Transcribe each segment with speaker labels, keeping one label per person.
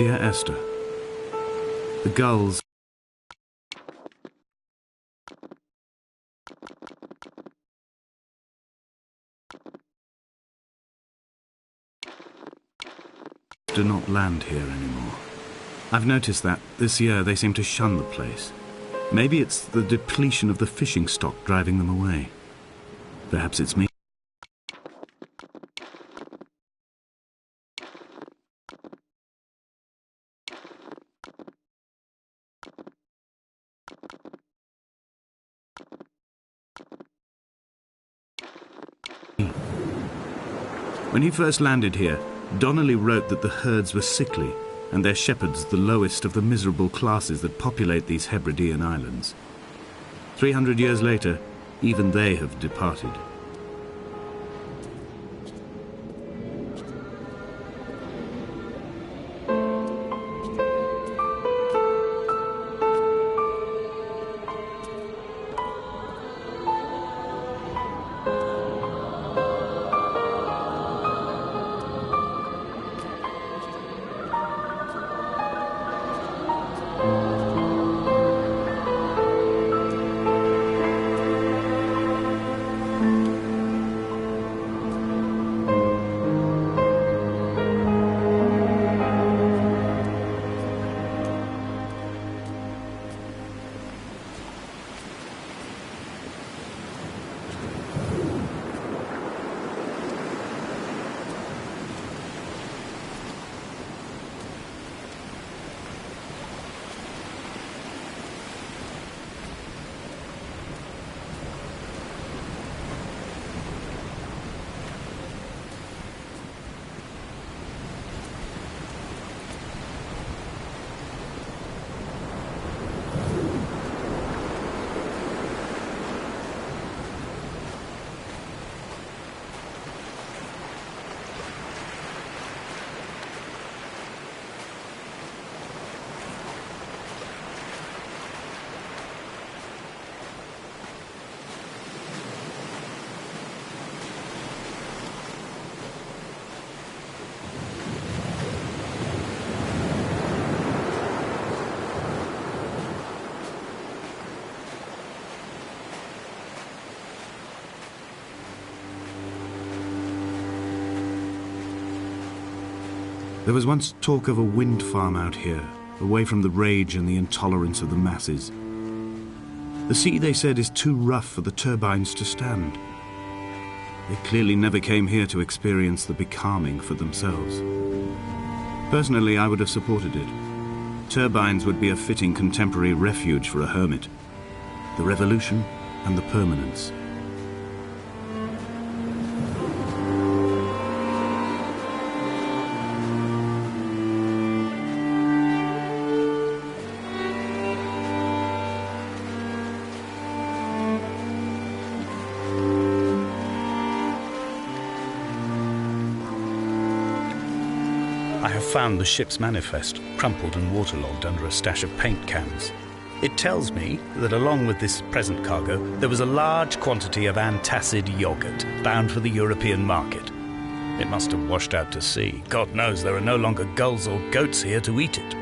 Speaker 1: Dear Esther, the gulls do not land here anymore. I've noticed that this year they seem to shun the place. Maybe it's the depletion of the fishing stock driving them away. Perhaps it's me. When he first landed here, Donnelly wrote that the herds were sickly and their shepherds the lowest of the miserable classes that populate these Hebridean islands. 300 years later, even they have departed. There was once talk of a wind farm out here, away from the rage and the intolerance of the masses. The sea, they said, is too rough for the turbines to stand. They clearly never came here to experience the becalming for themselves. Personally, I would have supported it. Turbines would be a fitting contemporary refuge for a hermit. The revolution and the permanence.
Speaker 2: I have found the ship's manifest, crumpled and waterlogged under a stash of paint cans. It tells me that along with this present cargo, there was a large quantity of antacid yogurt bound for the European market. It must have washed out to sea. God knows there are no longer gulls or goats here to eat it.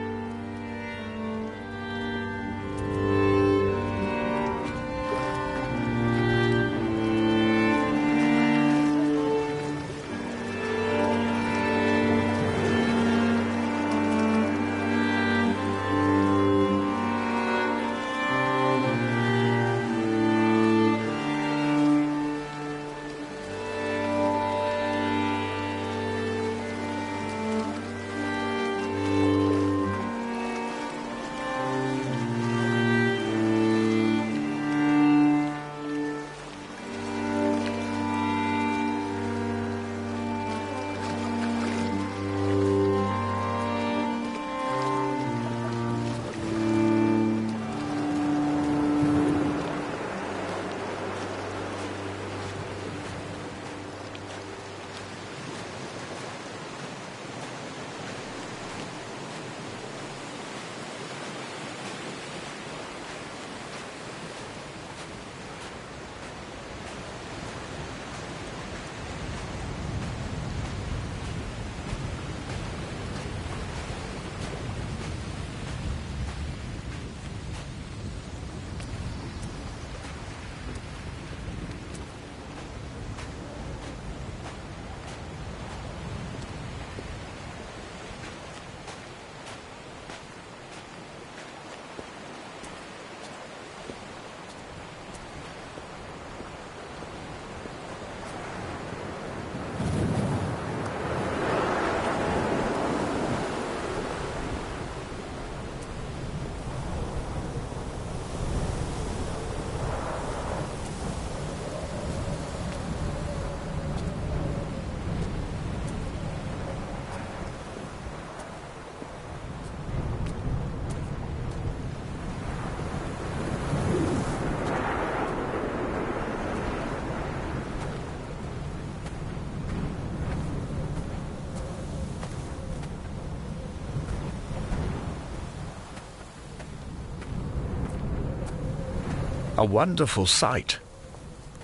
Speaker 2: A wonderful sight.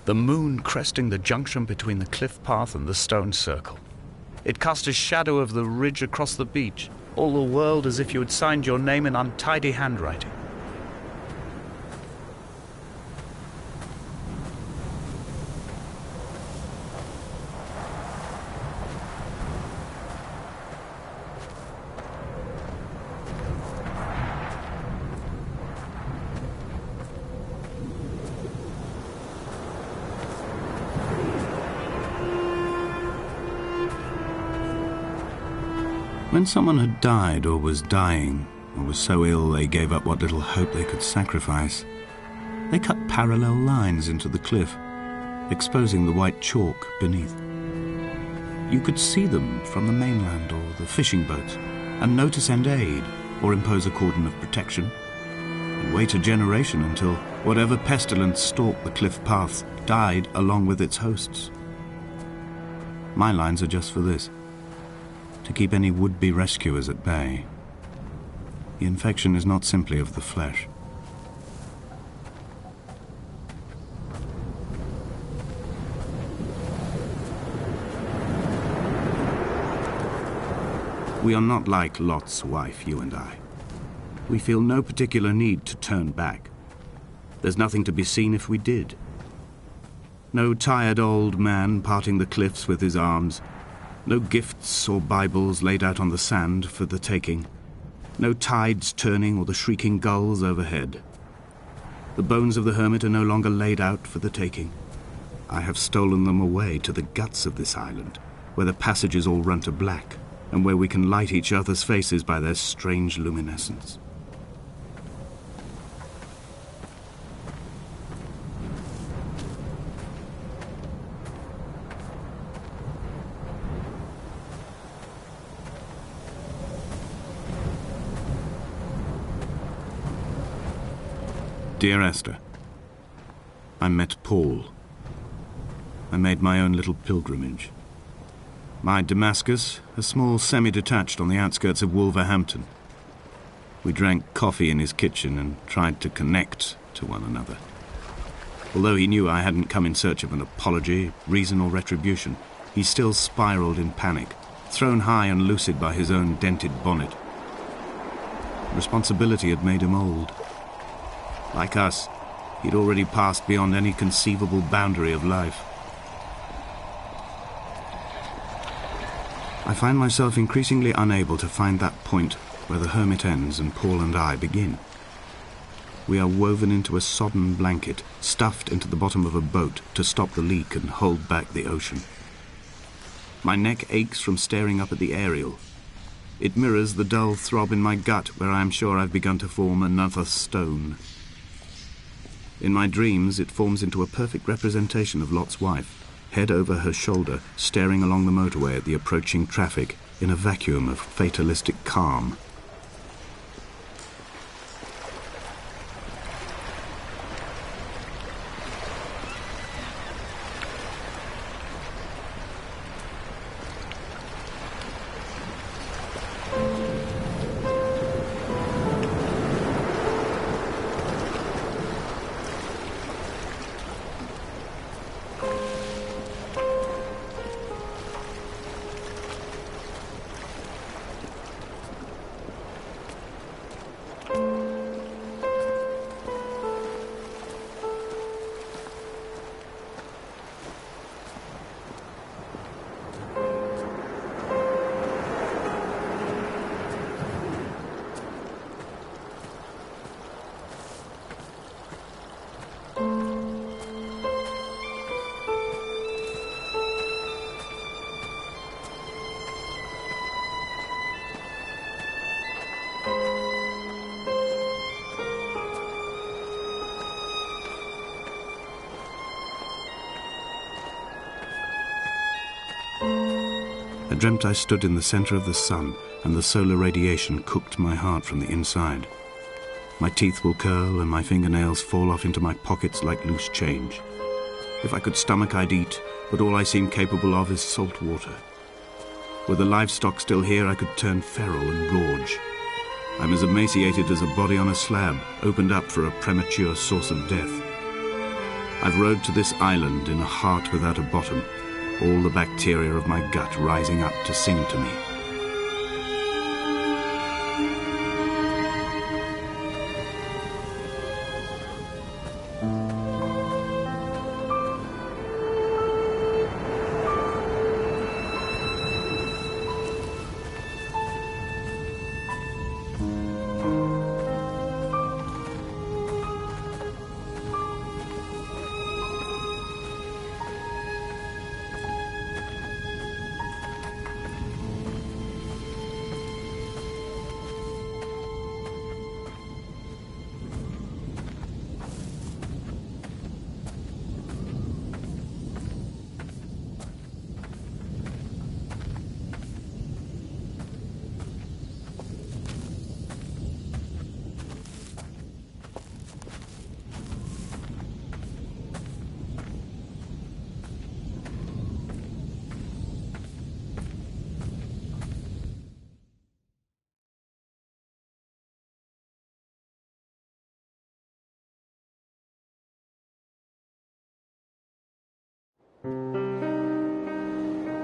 Speaker 2: The moon cresting the junction between the cliff path and the stone circle. It cast a shadow of the ridge across the beach, all the world as if you had signed your name in untidy handwriting.
Speaker 1: When someone had died or was dying, or was so ill they gave up what little hope they could sacrifice, they cut parallel lines into the cliff, exposing the white chalk beneath. You could see them from the mainland or the fishing boats, and know to send aid or impose a cordon of protection, and wait a generation until whatever pestilence stalked the cliff path died along with its hosts. My lines are just for this: to keep any would-be rescuers at bay. The infection is not simply of the flesh. We are not like Lot's wife, you and I. We feel no particular need to turn back. There's nothing to be seen if we did. No tired old man parting the cliffs with his arms. No gifts or Bibles laid out on the sand for the taking. No tides turning or the shrieking gulls overhead. The bones of the hermit are no longer laid out for the taking. I have stolen them away to the guts of this island, where the passages all run to black, and where we can light each other's faces by their strange luminescence. Dear Esther, I met Paul. I made my own little pilgrimage. My Damascus, a small semi-detached on the outskirts of Wolverhampton. We drank coffee in his kitchen and tried to connect to one another. Although he knew I hadn't come in search of an apology, reason or retribution, he still spiraled in panic, thrown high and lucid by his own dented bonnet. Responsibility had made him old. Like us, he'd already passed beyond any conceivable boundary of life. I find myself increasingly unable to find that point where the hermit ends and Paul and I begin. We are woven into a sodden blanket, stuffed into the bottom of a boat to stop the leak and hold back the ocean. My neck aches from staring up at the aerial. It mirrors the dull throb in my gut where I am sure I've begun to form another stone. In my dreams, it forms into a perfect representation of Lot's wife, head over her shoulder, staring along the motorway at the approaching traffic in a vacuum of fatalistic calm. I dreamt I stood in the center of the sun, and the solar radiation cooked my heart from the inside. My teeth will curl and my fingernails fall off into my pockets like loose change. If I could stomach, I'd eat, but all I seem capable of is salt water. Were the livestock still here, I could turn feral and gorge. I'm as emaciated as a body on a slab, opened up for a premature source of death. I've rowed to this island in a heart without a bottom, all the bacteria of my gut rising up to sing to me.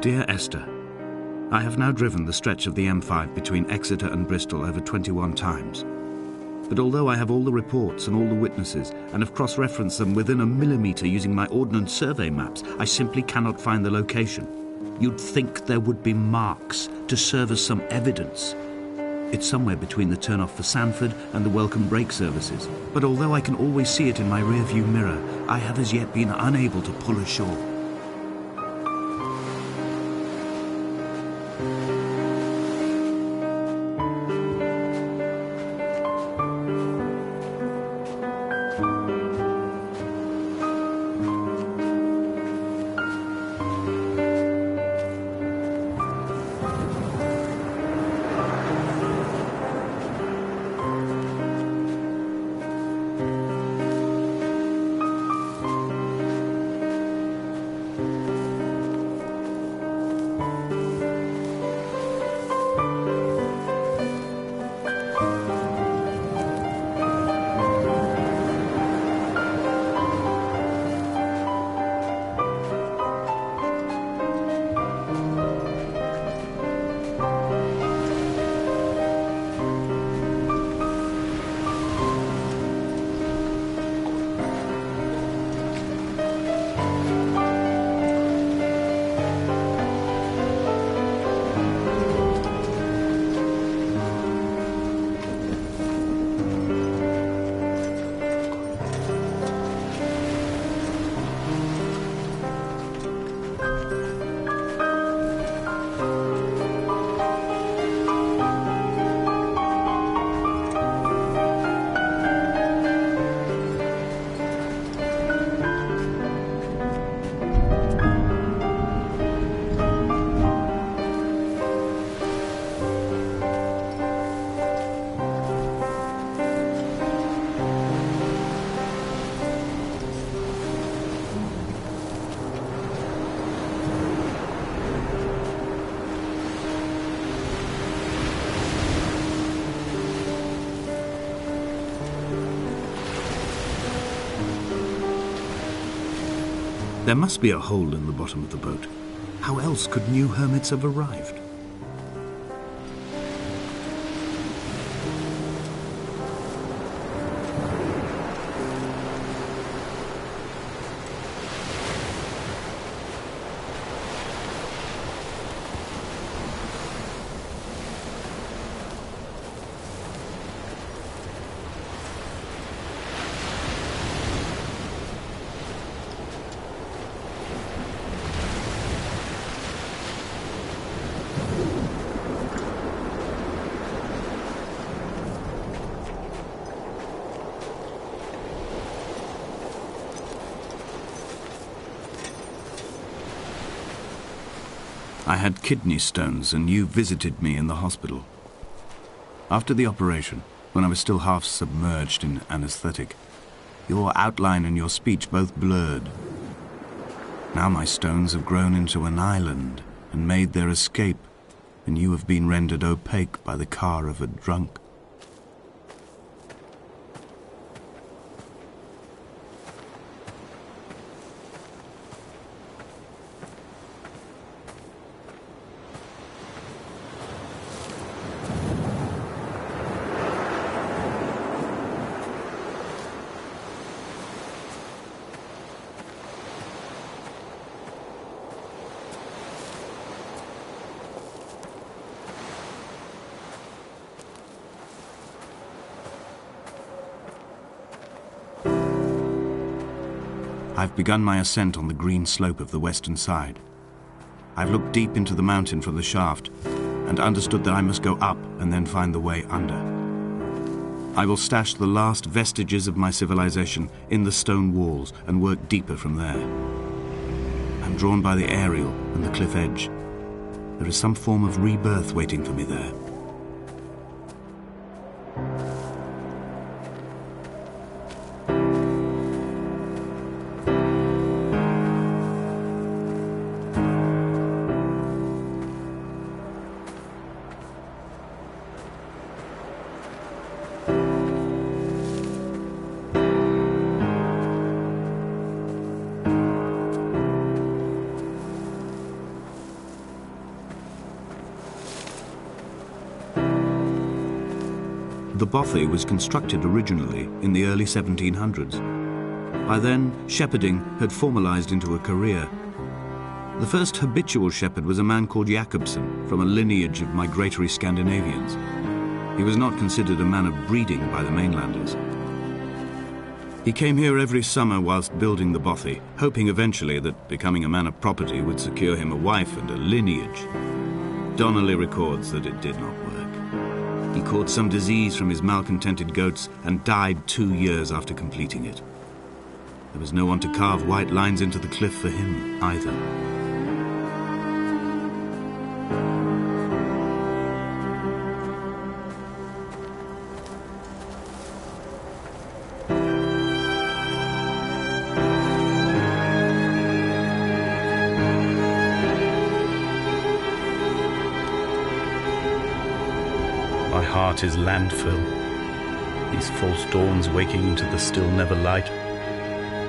Speaker 1: Dear Esther, I have now driven the stretch of the M5 between Exeter and Bristol over 21 times. But although I have all the reports and all the witnesses and have cross-referenced them within a millimetre using my Ordnance Survey maps, I simply cannot find the location. You'd think there would be marks to serve as some evidence. It's somewhere between the turn-off for Sanford and the welcome brake services. But although I can always see it in my rear-view mirror, I have as yet been unable to pull ashore. There must be a hole in the bottom of the boat. How else could new hermits have arrived? I had kidney stones and you visited me in the hospital. After the operation, when I was still half submerged in anesthetic, your outline and your speech both blurred. Now my stones have grown into an island and made their escape, and you have been rendered opaque by the car of a drunk. I've begun my ascent on the green slope of the western side. I've looked deep into the mountain from the shaft and understood that I must go up and then find the way under. I will stash the last vestiges of my civilization in the stone walls and work deeper from there. I'm drawn by the aerial and the cliff edge. There is some form of rebirth waiting for me there. The bothy was constructed originally in the early 1700s. By then, shepherding had formalized into a career. The first habitual shepherd was a man called Jakobsen, from a lineage of migratory Scandinavians. He was not considered a man of breeding by the mainlanders. He came here every summer whilst building the bothy, hoping eventually that becoming a man of property would secure him a wife and a lineage. Donnelly records that it did not work. He caught some disease from his malcontented goats and died 2 years after completing it. There was no one to carve white lines into the cliff for him either.
Speaker 2: My heart is landfill, these false dawns waking into the still never light.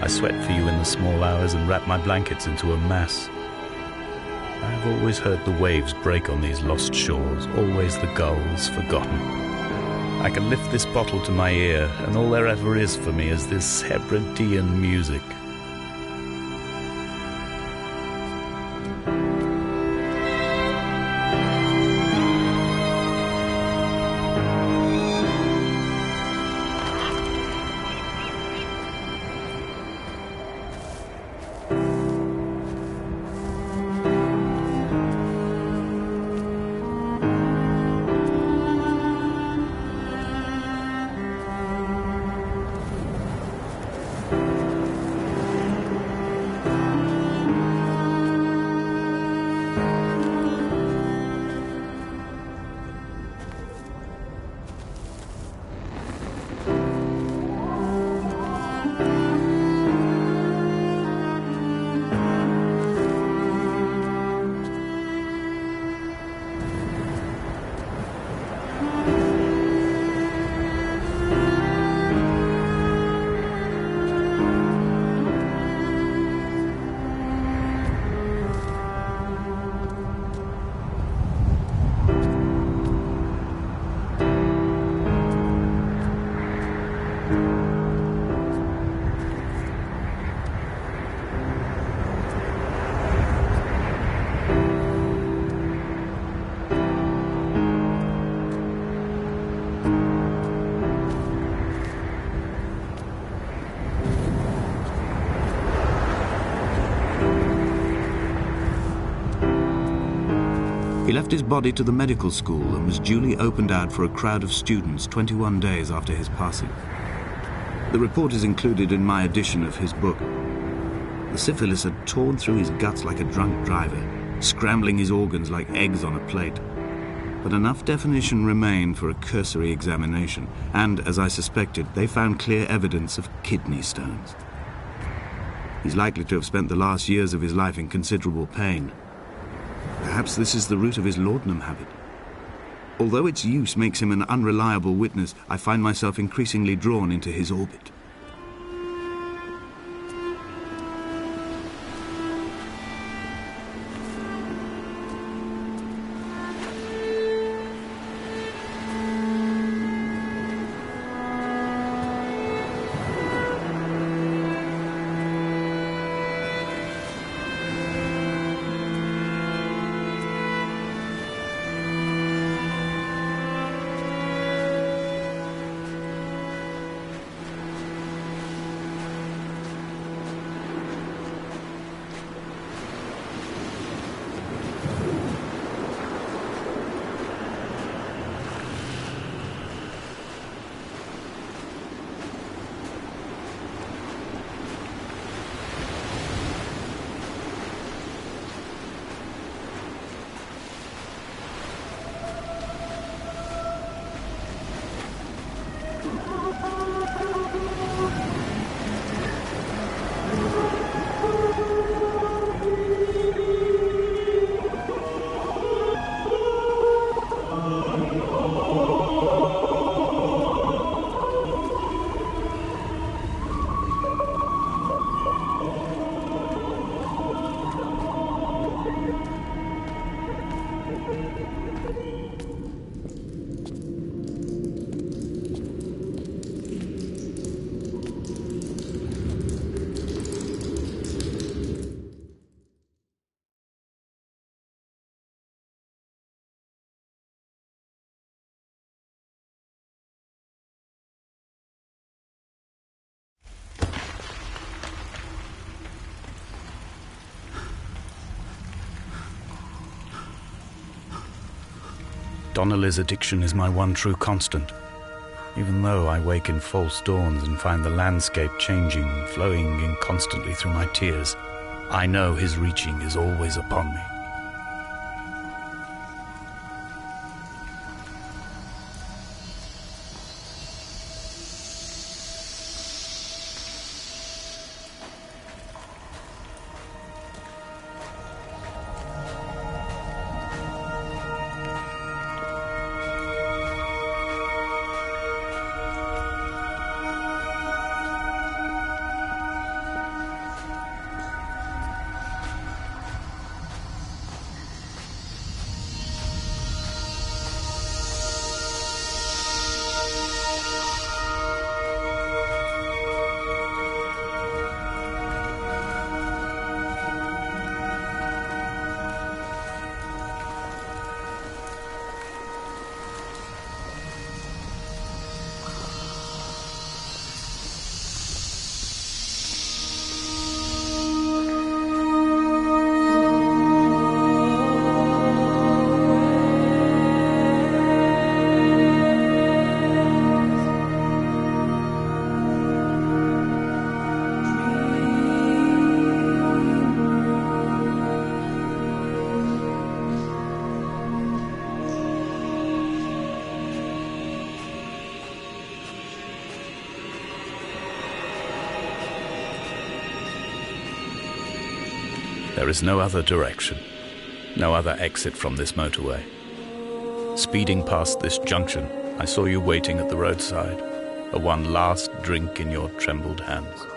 Speaker 2: I sweat for you in the small hours and wrap my blankets into a mass. I have always heard the waves break on these lost shores, always the gulls forgotten. I can lift this bottle to my ear, and all there ever is for me is this Hebridean music.
Speaker 1: He left his body to the medical school and was duly opened out for a crowd of students 21 days after his passing. The report is included in my edition of his book. The syphilis had torn through his guts like a drunk driver, scrambling his organs like eggs on a plate. But enough definition remained for a cursory examination, and, as I suspected, they found clear evidence of kidney stones. He's likely to have spent the last years of his life in considerable pain. Perhaps this is the root of his laudanum habit. Although its use makes him an unreliable witness, I find myself increasingly drawn into his orbit.
Speaker 2: Donnelly's addiction is my one true constant. Even though I wake in false dawns and find the landscape changing, flowing inconstantly through my tears, I know his reaching is always upon me. There is no other direction, no other exit from this motorway. Speeding past this junction, I saw you waiting at the roadside, a one last drink in your trembled hands.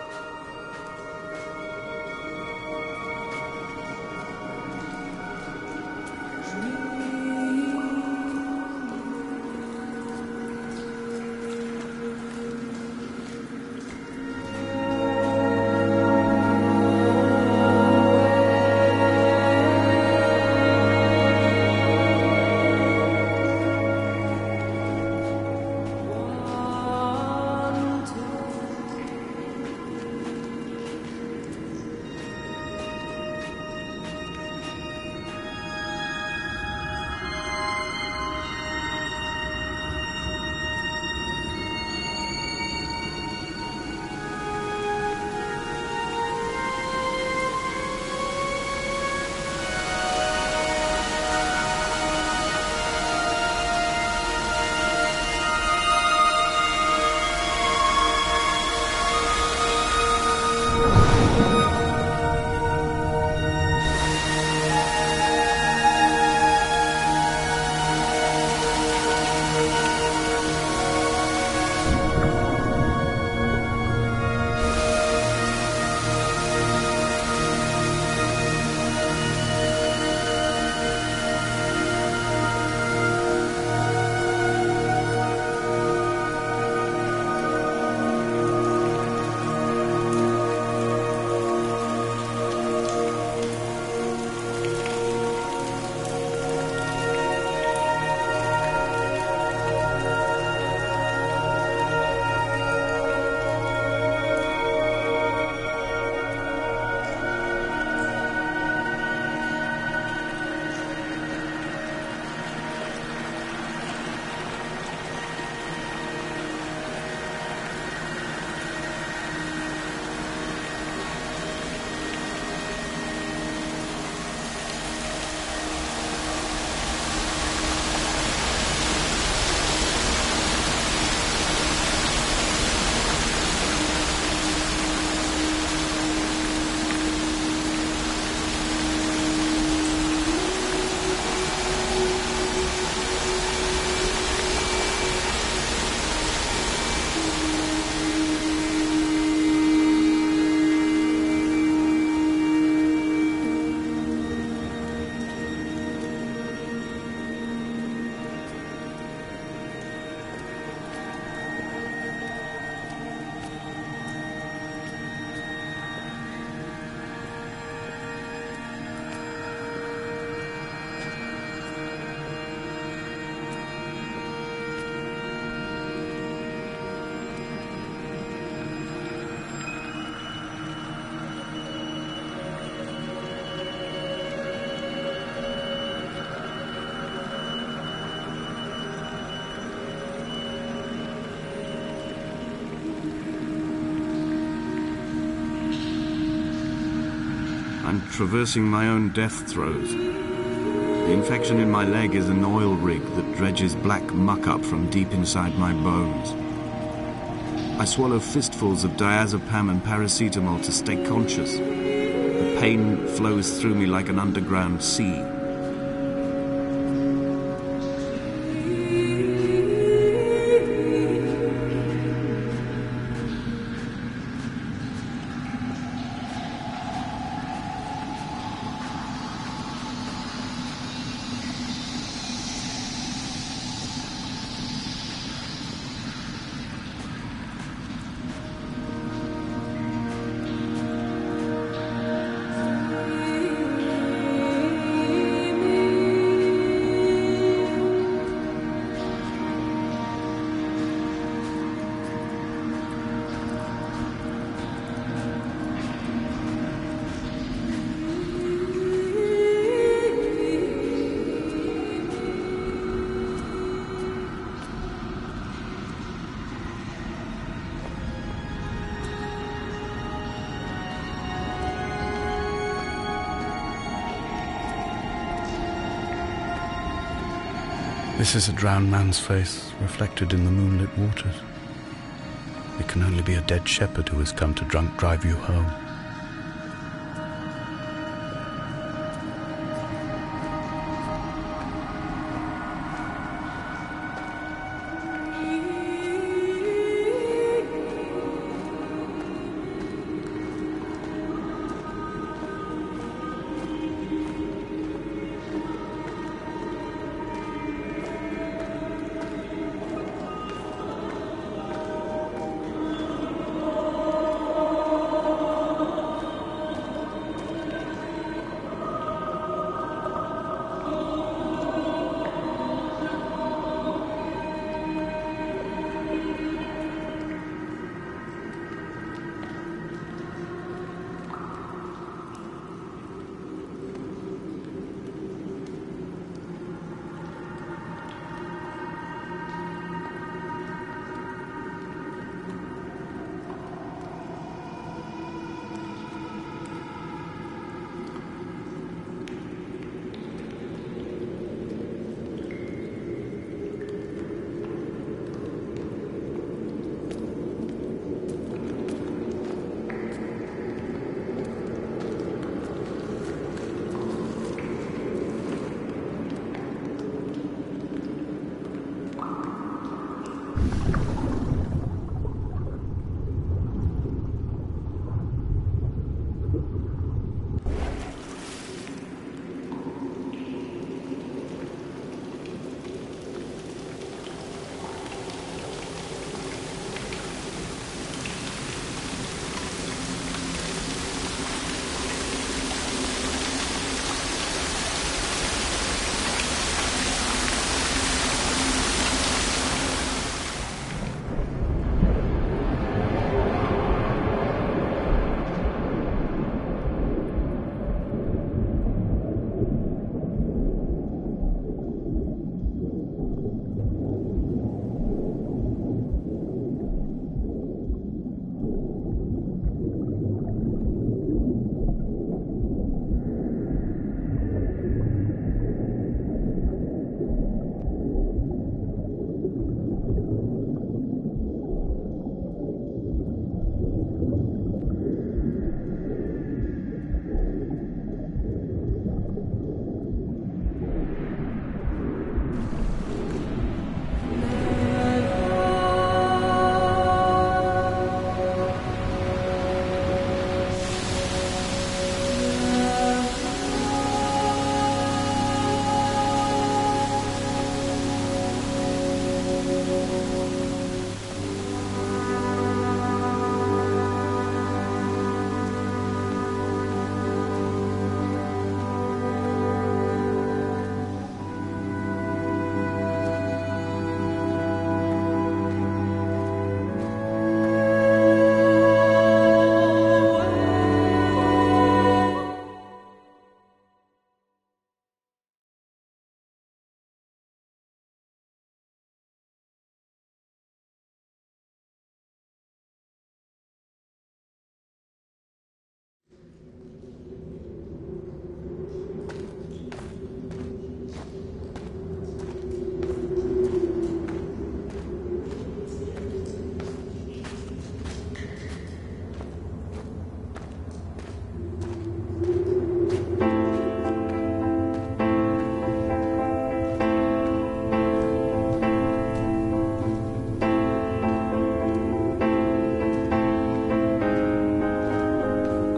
Speaker 1: I'm traversing my own death throes. The infection in my leg is an oil rig that dredges black muck up from deep inside my bones. I swallow fistfuls of diazepam and paracetamol to stay conscious. The pain flows through me like an underground sea.
Speaker 2: This is a drowned man's face, reflected in the moonlit waters. It can only be a dead shepherd who has come to drunk drive you home.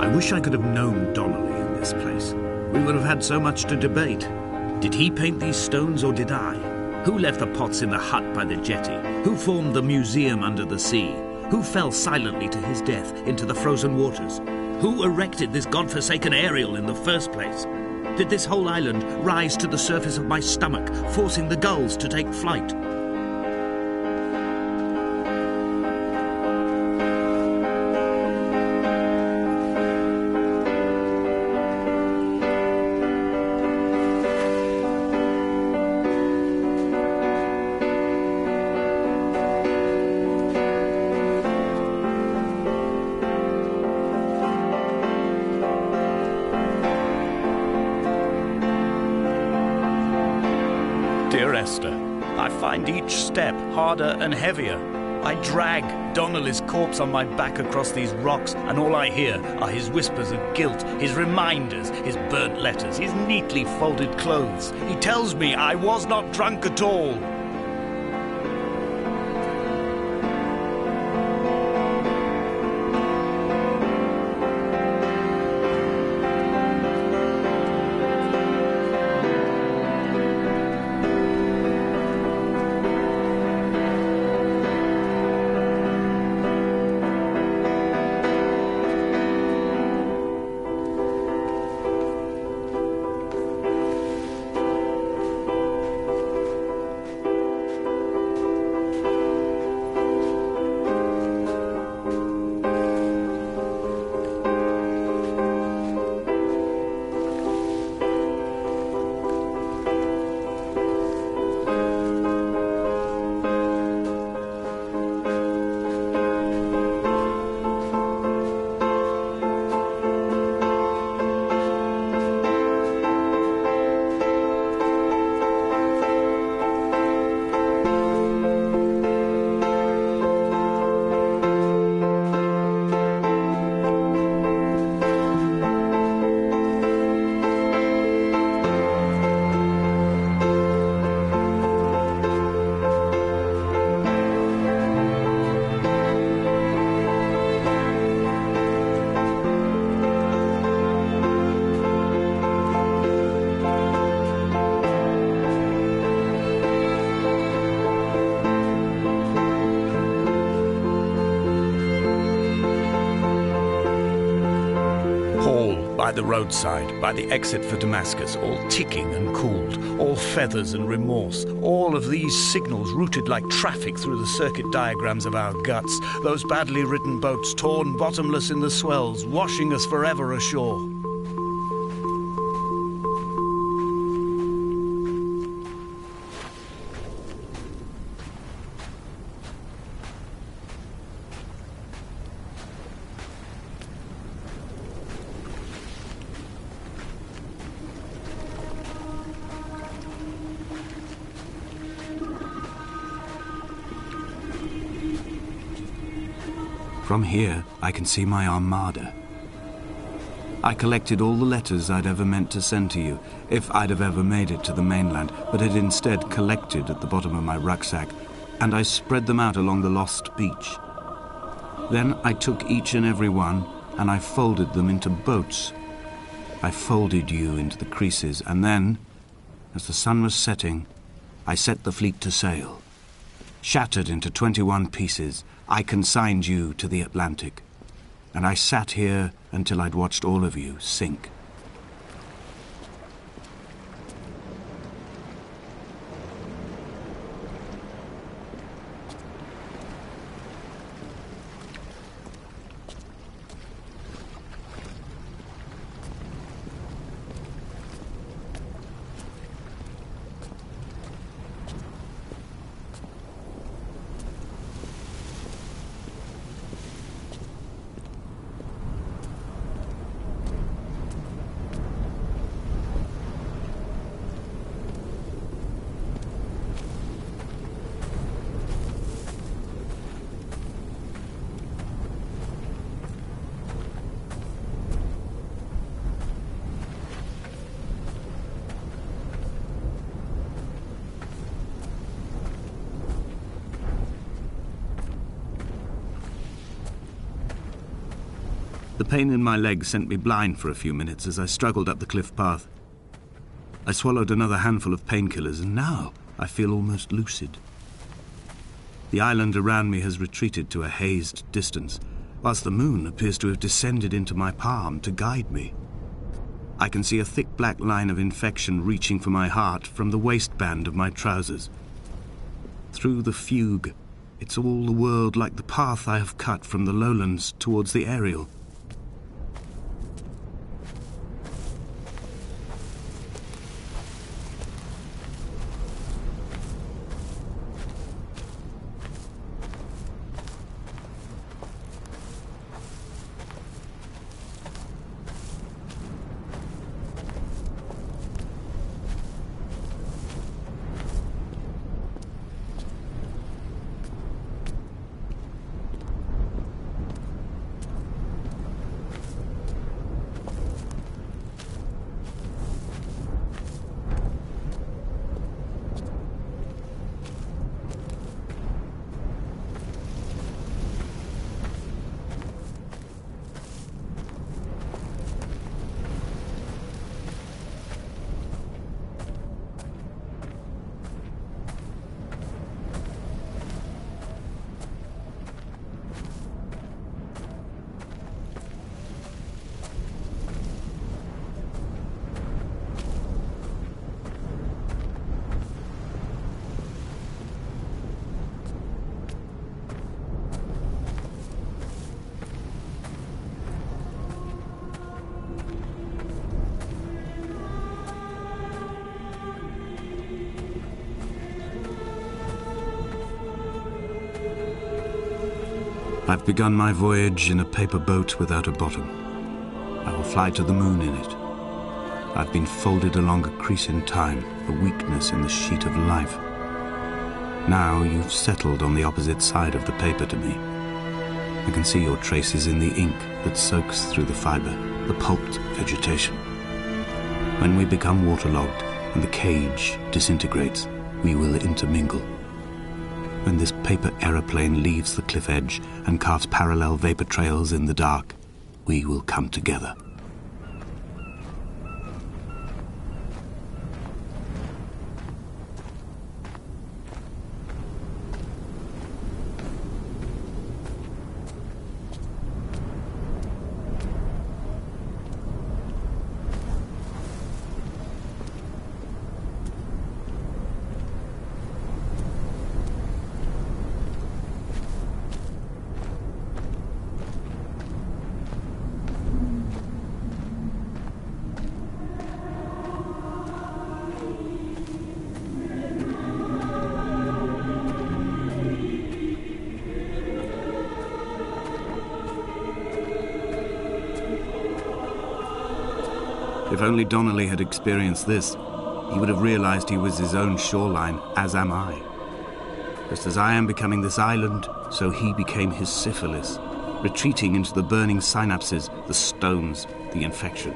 Speaker 1: I wish I could have known Donnelly in this place. We would have had so much to debate. Did he paint these stones or did I? Who left the pots in the hut by the jetty? Who formed the museum under the sea? Who fell silently to his death into the frozen waters? Who erected this godforsaken aerial in the first place? Did this whole island rise to the surface of my stomach, forcing the gulls to take flight?
Speaker 2: Dear Esther, I find each step harder and heavier. I drag Donnelly's corpse on my back across these rocks, and all I hear are his whispers of guilt, his reminders, his burnt letters, his neatly folded clothes. He tells me I was not drunk at all. By the roadside, by the exit for Damascus, all ticking and cooled, all feathers and remorse, all of these signals routed like traffic through the circuit diagrams of our guts, those badly written boats torn bottomless in the swells, washing us forever ashore.
Speaker 1: From here, I can see my armada. I collected all the letters I'd ever meant to send to you, if I'd have ever made it to the mainland, but had instead collected at the bottom of my rucksack, and I spread them out along the lost beach. Then I took each and every one, and I folded them into boats. I folded you into the creases, and then, as the sun was setting, I set the fleet to sail. Shattered into 21 pieces, I consigned you to the Atlantic, and I sat here until I'd watched all of you sink. The pain in my leg sent me blind for a few minutes as I struggled up the cliff path. I swallowed another handful of painkillers, and now I feel almost lucid. The island around me has retreated to a hazed distance, whilst the moon appears to have descended into my palm to guide me. I can see a thick black line of infection reaching for my heart from the waistband of my trousers. Through the fugue, it's all the world like the path I have cut from the lowlands towards the aerial. I've begun my voyage in a paper boat without a bottom. I will fly to the moon in it. I've been folded along a crease in time, a weakness in the sheet of life. Now you've settled on the opposite side of the paper to me. I can see your traces in the ink that soaks through the fibre, the pulped vegetation. When we become waterlogged and the cage disintegrates, we will intermingle. When this paper aeroplane leaves the cliff edge and carves parallel vapor trails in the dark, we will come together. If only Donnelly had experienced this, he would have realized he was his own shoreline, as am I. Just as I am becoming this island, so he became his syphilis, retreating into the burning synapses, the stones, the infection.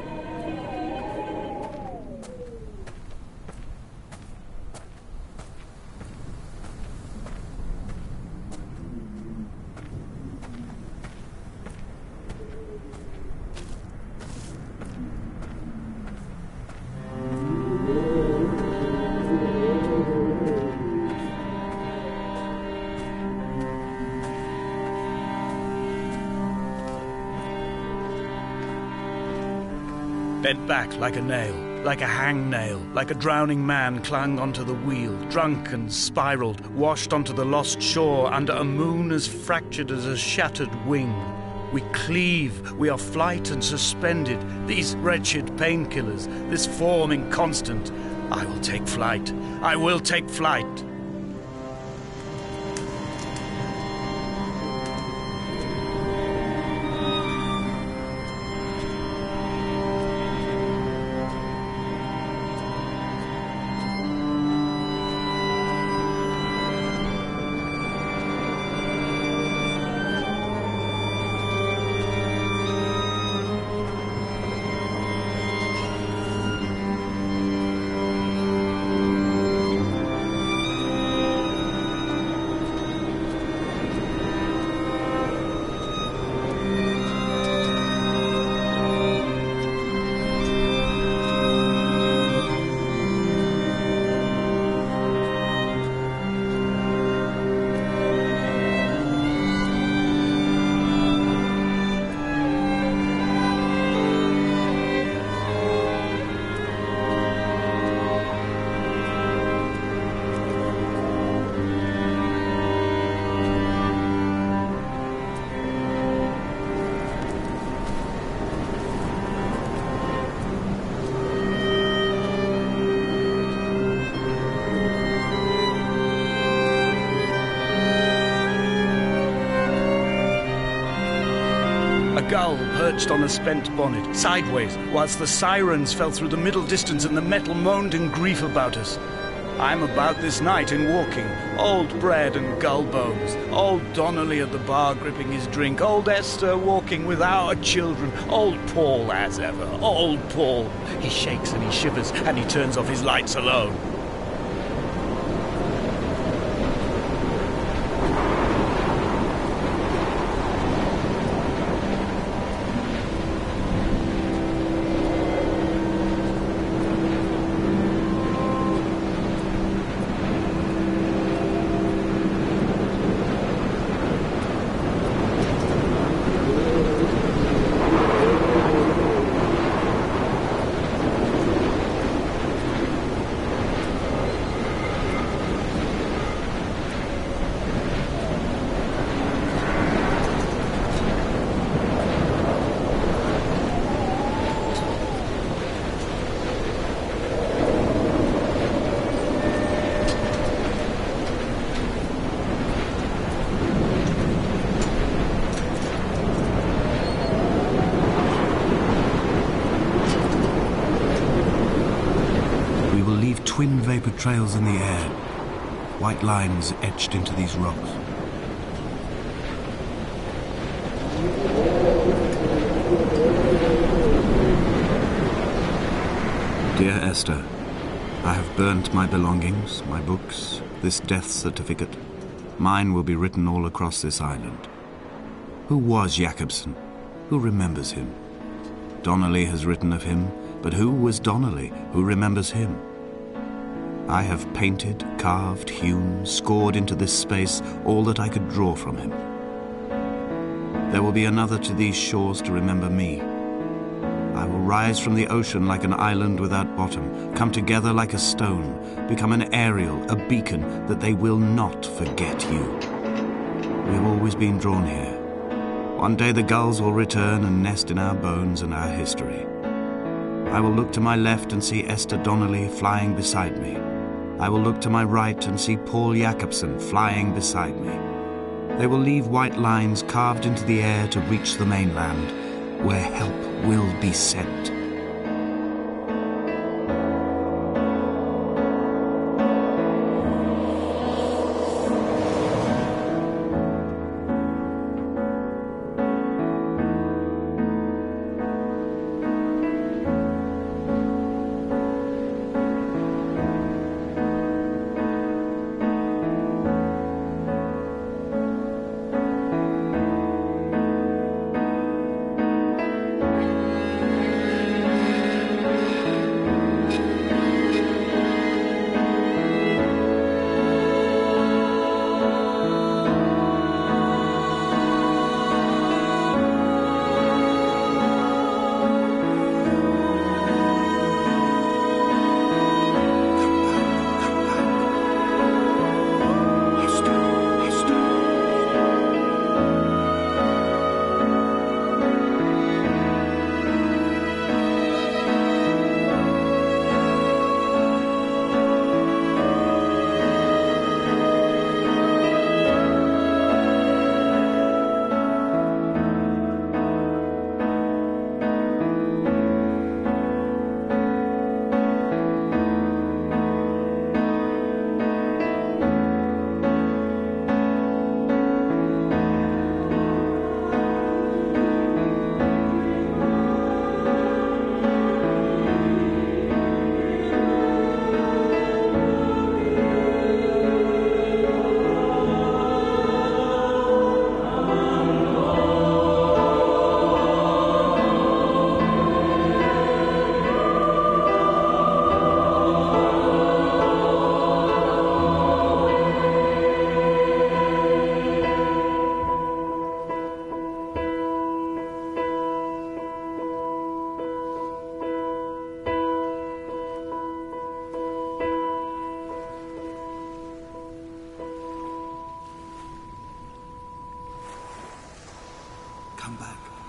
Speaker 2: Bent back like a nail, like a hangnail, like a drowning man clung onto the wheel, drunk and spiraled, washed onto the lost shore under a moon as fractured as a shattered wing. We cleave, we are flight and suspended, these wretched painkillers, this form inconstant. I will take flight, I will take flight. A gull perched on a spent bonnet, sideways, whilst the sirens fell through the middle distance and the metal moaned in grief about us. I'm about this night in walking, old bread and gull bones, old Donnelly at the bar gripping his drink, old Esther walking with our children, old Paul as ever, old Paul. He shakes and he shivers and he turns off his lights alone.
Speaker 1: Twin vapor trails in the air, white lines etched into these rocks. Dear Esther, I have burnt my belongings, my books, this death certificate. Mine will be written all across this island. Who was Jakobsen? Who remembers him? Donnelly has written of him, but who was Donnelly? Who remembers him? I have painted, carved, hewn, scored into this space all that I could draw from him. There will be another to these shores to remember me. I will rise from the ocean like an island without bottom, come together like a stone, become an aerial, a beacon, that they will not forget you. We have always been drawn here. One day the gulls will return and nest in our bones and our history. I will look to my left and see Esther Donnelly flying beside me. I will look to my right and see Paul Jakobsen flying beside me. They will leave white lines carved into the air to reach the mainland, where help will be sent. Come back.